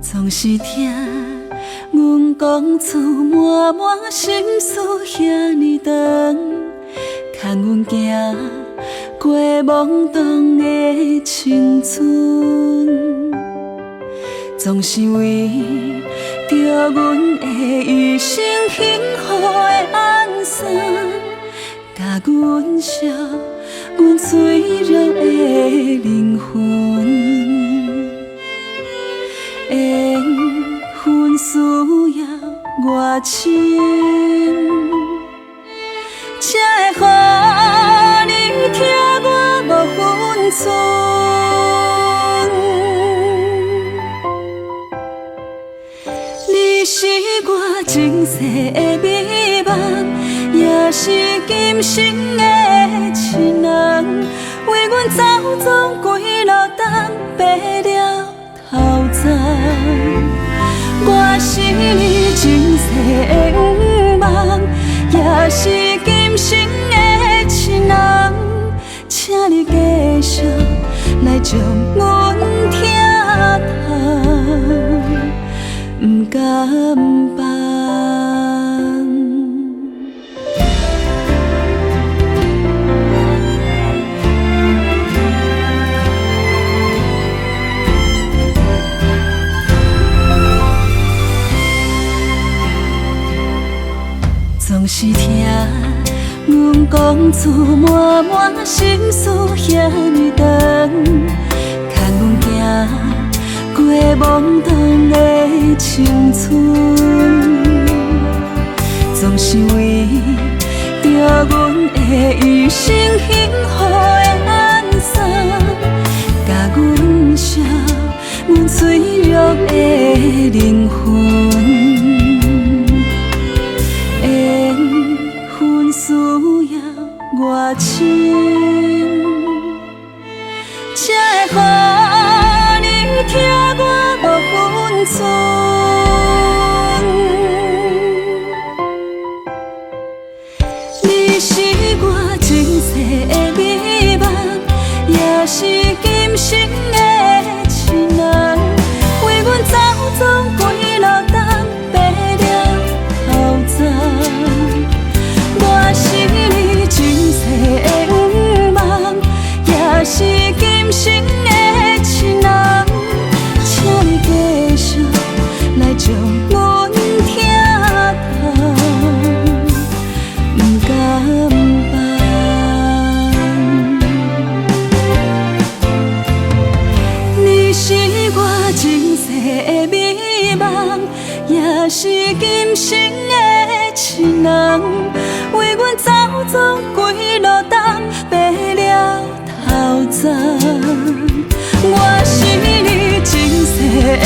总是听阮讲出满满心事，遐尼长，牵阮行过懵懂的青春，总是为着阮的一生幸福的安生，甲阮烧阮脆弱的灵魂。缘分需要我深，才会予你疼我5分寸。你是我前世的美梦，也是今生的亲人，为阮走总几路灯，白了头鬃。我是你前世的梦，也是今生的亲人，请你继续来将阮疼痛，不敢放。总是听阮讲出满满心事，遐尼长，牵阮行过懵懂的青春，总是为着阮的一生幸福的安生，甲阮烧阮脆弱的灵魂。需要我深，才会予你疼我5分寸。你是我前世的美梦，也是今生的亲人，为阮走总几路灯，白了头鬃。我是你前世的梦，也是今生的亲人，请你继续来将阮疼痛，不敢放。你是我前世的美梦，也是今生的亲人，为阮走总几路灯，白了头鬃。我是你前世的